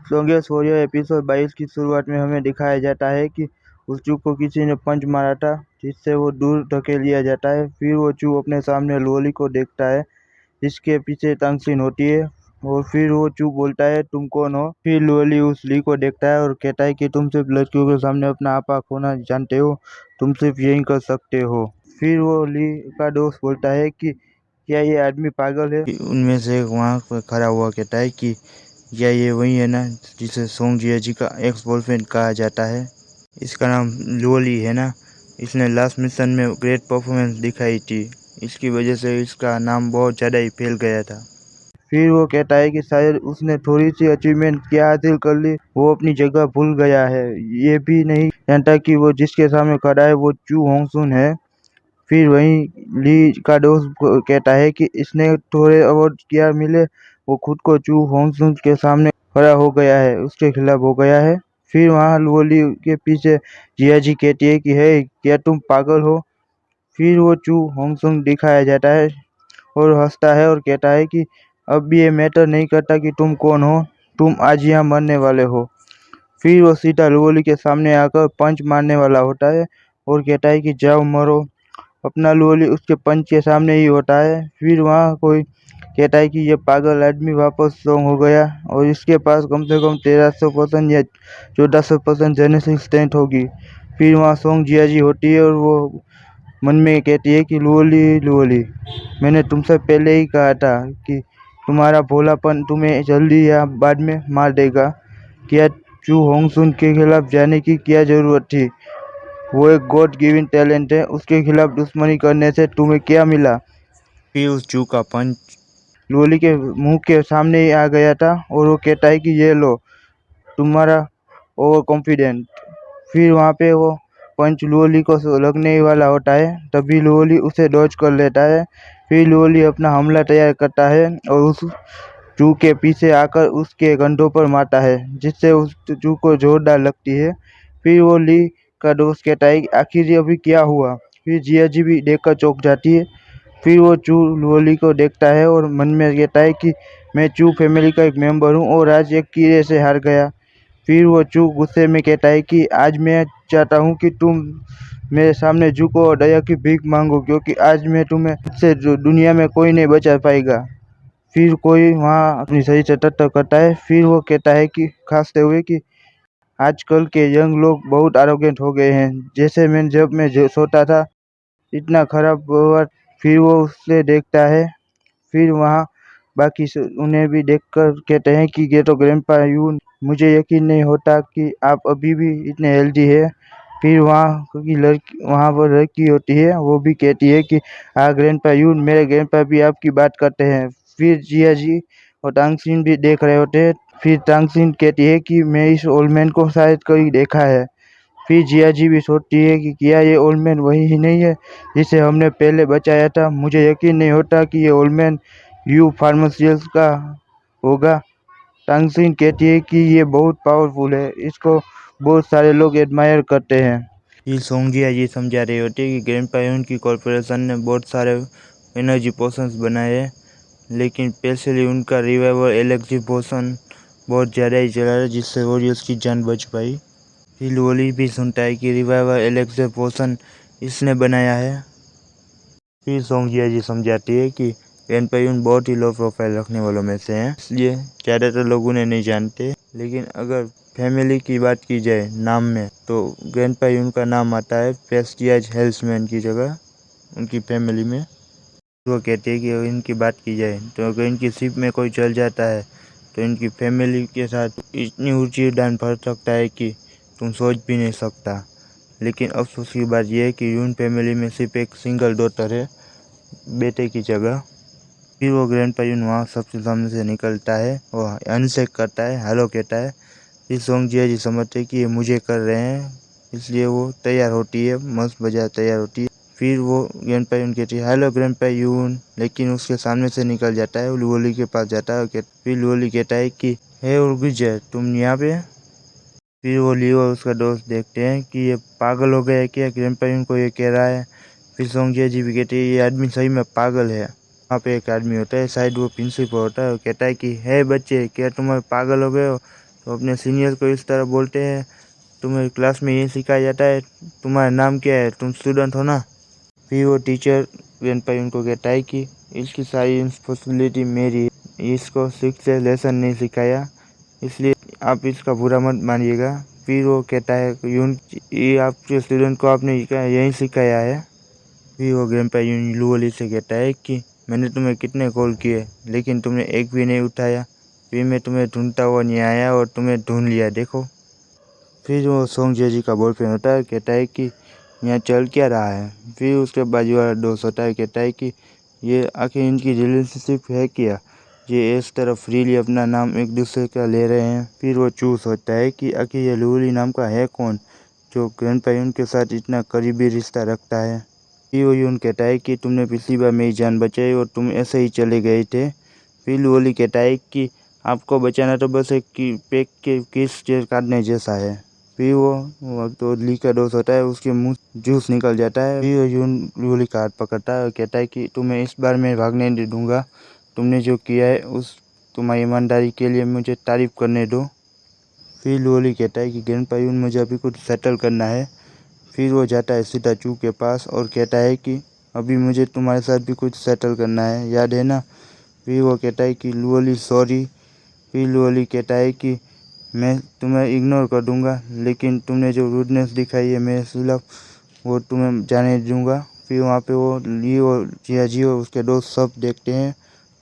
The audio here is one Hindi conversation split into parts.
सोंगे सोरियो एपिसोड 22 की शुरुआत में हमें दिखाया जाता है कि उस चू को किसी ने पंच मारा था, जिससे वो दूर धकेल लिया जाता है। फिर वो चू अपने सामने लोली को देखता है, जिसके पीछे तांगसिन होती है। और फिर वो चू बोलता है, तुम कौन हो? फिर लोली उस ली को देखता है और कहता है कि तुम सिर्फ लड़कियों के सामने अपना आपा खोना जानते हो, तुम सिर्फ यही कर सकते हो। फिर वो ली का दोस्त बोलता है कि क्या ये आदमी पागल है? उनमें से एक वहाँ पर खड़ा हुआ कहता है कि क्या ये वही है ना जिसे सोंग जियाजी का एक्स बॉयफ्रेंड कहा जाता है? इसका नाम लोली है ना। इसने लास्ट मिशन में ग्रेट परफॉर्मेंस दिखाई थी, इसकी वजह से इसका नाम बहुत ज़्यादा ही फैल गया था। फिर वो कहता है कि शायद उसने थोड़ी सी अचीवमेंट क्या हासिल कर ली, वो अपनी जगह भूल गया है। ये भी नहीं जानता कि वो जिसके सामने खड़ा है वो चू होंगसुन है। फिर वहीं ली का दोस्त कहता है कि इसने थोड़े अवार्ड क्या मिले, वो खुद को चू होंगसुन के सामने खड़ा हो गया है, उसके खिलाफ हो गया है। फिर वहाँ लोली के पीछे जियाजी कहती है कि हे, क्या तुम पागल हो? फिर वो चू होंगसुन दिखाया जाता है और हंसता है और कहता है कि अब ये मैटर नहीं करता कि तुम कौन हो, तुम आज यहाँ मरने वाले हो। फिर वो सीधा लोली के सामने आकर पंच मारने वाला होता है और कहता है कि जाओ मरो। अपना लोली उसके पंच के सामने ही होता है। फिर वहाँ कोई कहता है कि ये पागल आदमी वापस स्ट्रॉन्ग हो गया और इसके पास कम से कम 1300% या 1400% जेनेसिक स्ट्रेंथ होगी। फिर वहाँ सोंग जियाजी होती है और वो मन में कहती है कि लोली लोली, मैंने तुमसे पहले ही कहा था कि तुम्हारा भोलापन तुम्हें जल्दी या बाद में मार देगा। क्या चू होंगसुन के खिलाफ जाने की क्या जरूरत थी? वो एक गॉड गिवन टैलेंट है, उसके खिलाफ दुश्मनी करने से तुम्हें क्या मिला? फिर उस चू का पंच लोली के मुंह के सामने ही आ गया था और वो कहता है कि ये लो तुम्हारा ओवर कॉन्फिडेंट। फिर वहाँ पे वो पंच लोली को लगने ही वाला होता है, तभी लोली उसे डॉज कर लेता है। फिर लोली अपना हमला तैयार करता है और उस चू के पीछे आकर उसके कंधों पर मारता है, जिससे उस चू को जोरदार लगती है। फिर वो ली का दोस्त कहता है कि आखिर ये अभी क्या हुआ? फिर जियाजी भी देखकर चौंक जाती है। फिर वो चू लोली को देखता है और मन में कहता है कि मैं चू फैमिली का एक मेंबर हूँ और आज एक कीड़े से हार गया। फिर वो चू गुस्से में कहता है कि आज मैं चाहता हूँ कि तुम मेरे सामने झुको और दया की भीख मांगो, क्योंकि आज मैं तुम्हें से दुनिया में कोई नहीं बचा पाएगा। फिर कोई वहाँ अपनी सही से टट्टर करता है। फिर वो कहता है कि खासते हुए कि आजकल के यंग लोग बहुत आरोगेंट हो गए हैं, जैसे जब मैं सोता था इतना खराब हुआ। फिर वो उससे देखता है। फिर वहाँ बाकी उन्हें भी देखकर कहते हैं कि ये तो ग्रैंडपा यू, मुझे यकीन नहीं होता कि आप अभी भी इतने हेल्दी है। फिर वहाँ पर लड़की होती है, वो भी कहती है कि हाँ ग्रैंडपा यू, मेरे ग्रैंडपा भी आपकी बात करते हैं। फिर जिया जी और टांगसिन भी देख रहे होते हैं। फिर टांगसिन कहती है कि मैं इस ओल्ड मैन को शायद कहीं देखा है। फिर जिया जी भी सोचती है कि क्या ये ओल्ड मैन वही ही नहीं है जिसे हमने पहले बचाया था? मुझे यकीन नहीं होता कि ये ओल्ड मैन यू फार्मास्यूटिकल्स का होगा। टांगसिन कहती है कि ये बहुत पावरफुल है, इसको बहुत सारे लोग एडमायर करते हैं। फिर सोंगिया जी समझा रहे होते कि ग्रैंडपा की कॉरपोरेशन ने बहुत सारे एनर्जी पोशंस बनाए हैं, लेकिन स्पेशली उनका रिवाइवल एलर्जी पोशन बहुत ज़्यादा ही चला है, जिससे वॉरियर्स की जान बच पाई। फिर लोली भी सुनता है कि रिवाइवल एलेक्सर पोशन इसने बनाया है। फिर सोंगिया जी समझाती है कि ग्रैंडपा बहुत ही लो प्रोफाइल रखने वालों में से हैं, इसलिए ज़्यादातर लोग उन्हें नहीं जानते। लेकिन अगर फैमिली की बात की जाए नाम में, तो ग्रैंडपा का नाम आता है प्रेस्टिज हेल्समैन की जगह उनकी फैमिली में। वो कहते हैं कि अगर इनकी बात की जाए तो अगर इनकी शिप में कोई चल जाता है तो इनकी फैमिली के साथ इतनी ऊंची उड़ान भर सकता है कि तुम सोच भी नहीं सकता। लेकिन अफसोस की बात यह है कि यून फैमिली में सिर्फ एक सिंगल डॉटर है, बेटे की जगह। फिर वो ग्रैंडपा वहाँ सबसे सामने से निकलता है और अनशेक करता है, हेलो कहता है। फिर सोंग जिया जी समझते हैं कि ये मुझे कर रहे हैं, इसलिए वो तैयार होती है, मस्त बजा तैयार होती है। फिर वो ग्रैंडपा कहती है हेलो ग्रैंडपा यून, लेकिन उसके सामने से निकल जाता है, लोली के पास जाता है। फिर लोली कहता है कि हे उर्गुजर, तुम यहाँ पे? फिर वो लियो और उसका दोस्त देखते हैं कि ये पागल हो गया है क्या, ग्रैंडपा को ये कह रहा है। फिर सोंगिया जी भी कहती है ये आदमी सही में पागल है। वहाँ पे एक आदमी होता है, शायद वो प्रिंसिपल होता है, वो कहता है कि हे बच्चे, क्या तुम पागल हो गए हो? तो अपने सीनियर को इस तरह बोलते हैं, तुम्हें क्लास में ये सिखाया जाता है, तुम्हारा नाम क्या है, तुम स्टूडेंट हो ना। फिर वो टीचर ग्रैंडपा उनको कहता है कि इसकी सारी रिस्पॉन्सिबिलिटी मेरी है, इसको ठीक से लेसन नहीं सिखाया, इसलिए आप इसका बुरा मत मानिएगा। फिर वो कहता है कि ये आपके स्टूडेंट को आपने यही सिखाया है। फिर वो ग्रैंडपा लूवली से कहता है कि मैंने तुम्हें कितने कॉल किए लेकिन तुमने एक भी नहीं उठाया, फिर मैं तुम्हें ढूंढता हुआ नहीं आया और तुम्हें ढूंढ लिया, देखो। फिर वो सोंग जेजी का बॉयफ्रेंड होता है, कहता है कि यहाँ चल क्या रहा है। फिर उसके बाजू वाला दोस्त होता है, कहता है कि ये आखिर इनकी रिलेशनशिप है क्या, ये इस तरह फ्रीली अपना नाम एक दूसरे का ले रहे हैं। फिर वो चूस होता है कि आखिर ये लूली नाम का है कौन जो ग्रैंडपा यून के साथ इतना करीबी रिश्ता रखता है। फिर वो यून कहता है कि तुमने पिछली बार मेरी जान बचाई और तुम ऐसे ही चले गए थे। फिर लूली कहता है कि आपको बचाना तो बस एक पेक के किस काटने जैसा है। फिर वो तो ली का दोस्त होता है, उसके मुंह जूस निकल जाता है। फिर वो लूली का हाथ पकड़ता है और कहता है कि तुम्हें इस बार मैं भागने नहीं दूंगा, तुमने जो किया है उस तुम्हारी ईमानदारी के लिए मुझे तारीफ करने दो। फिर लूली कहता है कि ग्रैंडपा यून मुझे अभी कुछ सेटल करना है। फिर वो जाता है सीधा चू के पास और कहता है कि अभी मुझे तुम्हारे साथ भी कुछ सेटल करना है, याद है ना। फिर वो कहता है कि लूली सॉरी। फिर लूली कहता है कि मैं तुम्हें इग्नोर कर दूंगा, लेकिन तुमने जो रूडनेस दिखाई है मेरे खिलाफ वो तुम्हें जाने दूंगा। फिर वहाँ पे वो लियो जियाजी और उसके दोस्त सब देखते हैं,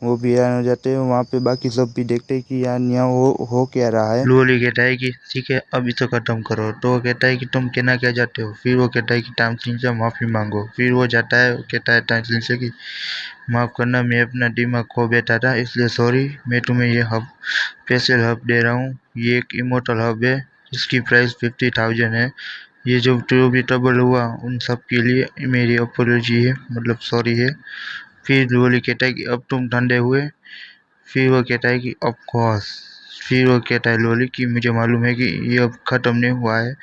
वो भी हैरान हो जाते हैं। वहाँ पे बाकी सब भी देखते हैं कि यार यहाँ हो क्या रहा है। लोली कहता है कि ठीक है अब इसे खत्म करो। तो वो कहता है कि तुम कहना क्या चाहते हो। फिर वो कहता है कि टाइमसिंग से माफ़ी मांगो। फिर वो जाता है, कहता है टाइमसिंग से कि माफ़ करना, मैं अपना दिमाग खो बैठा था इसलिए सॉरी। मैं तुम्हें ये हब स्पेशल हब दे रहा हूँ, ये एक इमोर्टल हब है जिसकी प्राइस 50,000 है। ये जो भी ट्रबल हुआ उन सब के लिए मेरी अपोलॉजी है, मतलब सॉरी है। फिर लोली कहता है कि अब तुम ठंडे हुए। फिर वो कहता है कि ऑफ कोर्स। फिर वो कहता है लोली कि मुझे मालूम है कि ये अब ख़त्म नहीं हुआ है,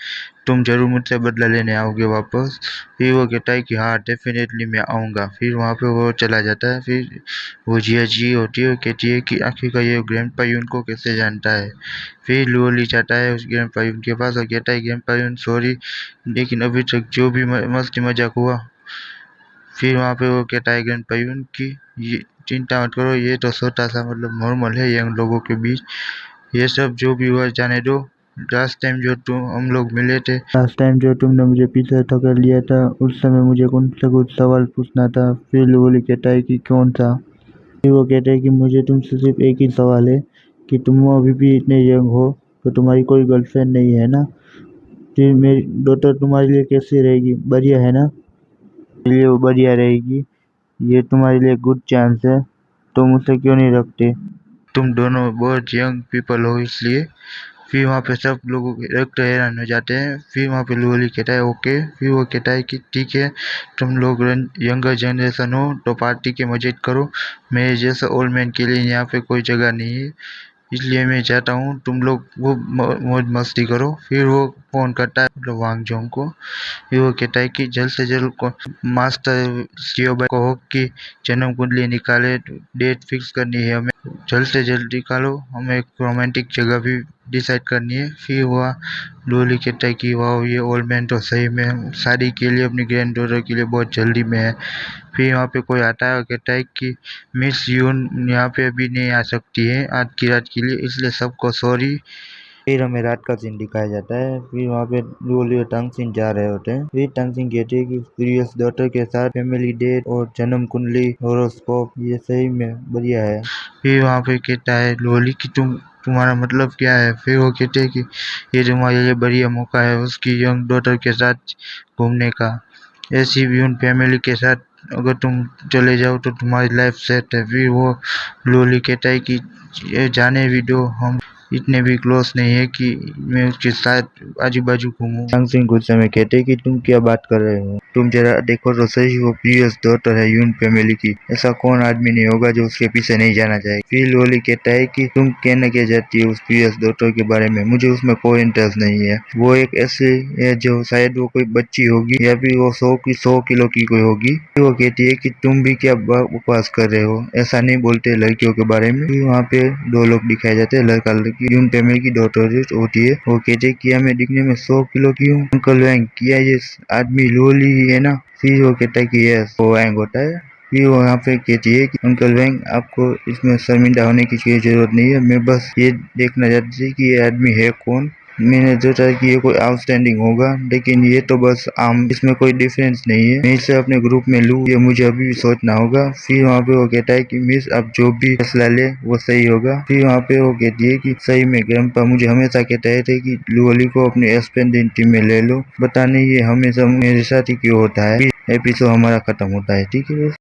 तुम ज़रूर मुझसे बदला लेने आओगे वापस। फिर वो कहता है कि हाँ डेफिनेटली मैं आऊँगा। फिर वहाँ पे वो चला जाता है। फिर वो जिया जी होती है, वो कहती है कि आखिरकार ये ग्रैंडपा यून को कैसे जानता है। फिर लोली जाता है उस ग्रैंडपा यून के पास और कहता है ग्रैंडपा यून सॉरी, लेकिन अभी तक जो भी मस्ती मजाक हुआ। फिर वहाँ पे वो कहता है ग्रैंडपा यून कि ये चिंता मत करो, ये तो छोटा सा मतलब नॉर्मल है यंग लोगों के बीच, ये सब जो भी हुआ जाने दो। लास्ट टाइम जो तुम हम लोग मिले थे, लास्ट टाइम जो तुमने मुझे पीछे ठोकर लिया था, उस समय मुझे कौन सा कुछ सवाल पूछना था। फिर लोली कहता है कि कौन था। फिर वो कहते हैं कि मुझे तुमसे सिर्फ एक ही सवाल है कि तुम अभी भी इतने यंग हो तो तुम्हारी कोई गर्लफ्रेंड नहीं है ना। फिर मेरी डॉटर तुम्हारे लिए कैसी रहेगी, बढ़िया है ना। मेरे लिए वो बढ़िया रहेगी, ये तुम्हारे लिए गुड चांस है, तुम उसे क्यों नहीं रखते। तुम दोनों बहुत यंग पीपल हो इसलिए। फिर वहाँ पे सब लोग रक्त हैरान हो जाते हैं। फिर वहाँ पे लोली कहता है ओके। फिर वो कहता है कि ठीक है, तुम लोग यंगर जनरेशन हो तो पार्टी के मजे करो, मेरे जैसा ओल्ड मैन के लिए यहाँ पे कोई जगह नहीं है, इसलिए मैं चाहता हूँ तुम लोग वो मौज मस्ती करो। फिर वो फोन करता है मतलब वांग जोंग को। फिर वो कहता है कि जल्द से जल्द मास्टर शियोबाई को हो कि जन्म कुंडली निकाले, डेट फिक्स करनी है हमें, जल्द से जल्द निकालो, हमें एक रोमांटिक जगह भी डिसाइड करनी है। फिर वह लोली कहता है कि वाह ये ओल्ड मैन तो सही में शादी के लिए अपनी ग्रैंड डॉटर के लिए बहुत जल्दी में है। फिर वहाँ पे कोई आता है और कहता है कि मिस यून यहाँ पे अभी नहीं आ सकती है आज की रात के लिए, इसलिए सबको सॉरी। फिर हमें रात का सीन दिखाया जाता है। फिर वहाँ पे लोली और टांगसिंग जा रहे होते हैं। फिर टांगसिंग कहती है कि प्रीवियस डॉटर के साथ फैमिली डेट और जन्म कुंडली हॉरोस्कोप ये सही में बढ़िया है। फिर वहाँ पे कहता है लोली कि तुम्हारा मतलब क्या है। फिर वो कहते हैं कि ये तुम्हारे लिए बढ़िया मौका है उसकी यंग डॉटर के साथ घूमने का, ऐसी भी उन फैमिली के साथ अगर तुम चले जाओ तो तुम्हारी लाइफ सेट है। फिर वो लोली कहता है कि ये जाने भी दो, हम इतने भी क्लोज नहीं है कि मैं उसके साथ आजू बाजू घूमूं। सांग सिंह गुस्से में कहते कि तुम क्या बात कर रहे हो, तुम जरा देखो तो सही, वो प्रियस डॉटर है यून फैमिली की। ऐसा कौन आदमी नहीं होगा जो उसके पीछे नहीं जाना चाहे। फिर लोली कहता है कि तुम कहना क्या चाहती हो उस प्रियस डॉटर के बारे में, मुझे उसमें कोई इंटरेस्ट नहीं है। वो एक ऐसे है जो शायद वो कोई बच्ची होगी या फिर वो 100 किलो की कोई होगी। वो कहती है कि तुम भी क्या बकवास कर रहे हो, ऐसा नहीं बोलते लड़कियों के बारे में। वहाँ पे दो लोग दिखाए जाते हैं, लड़का लड़की। यून फैमिली की डॉटर होती है, वो कहते हैं कि मैं दिखने में 100 किलो की हूँ। अंकल वैंग, क्या ये आदमी लोली है ना? फिर वो कहता है कि यस, वो वैंग होता है। फिर वो यहाँ पे कहती है कि अंकल वैंग, आपको इसमें शर्मिंदा होने की कोई जरूरत नहीं है, मैं बस ये देखना चाहती थी कि ये आदमी है कौन। मैंने सोचा कि ये कोई आउटस्टैंडिंग होगा, लेकिन ये तो बस आम, इसमें कोई डिफरेंस नहीं है। मैं इसे अपने ग्रुप में लूँ, ये मुझे अभी भी सोचना होगा। फिर वहाँ पे वो कहता है कि मिस, आप जो भी फैसला ले वो सही होगा। फिर वहाँ पे वो कहती है कि सही में ग्रैंडपा मुझे हमेशा कहते थे कि लोली को अपने एक्सपेंडेड टीम में ले लो, पता नहीं ये हमेशा मेरे साथ ही क्यों होता है। एपिसोड हमारा खत्म होता है। ठीक है।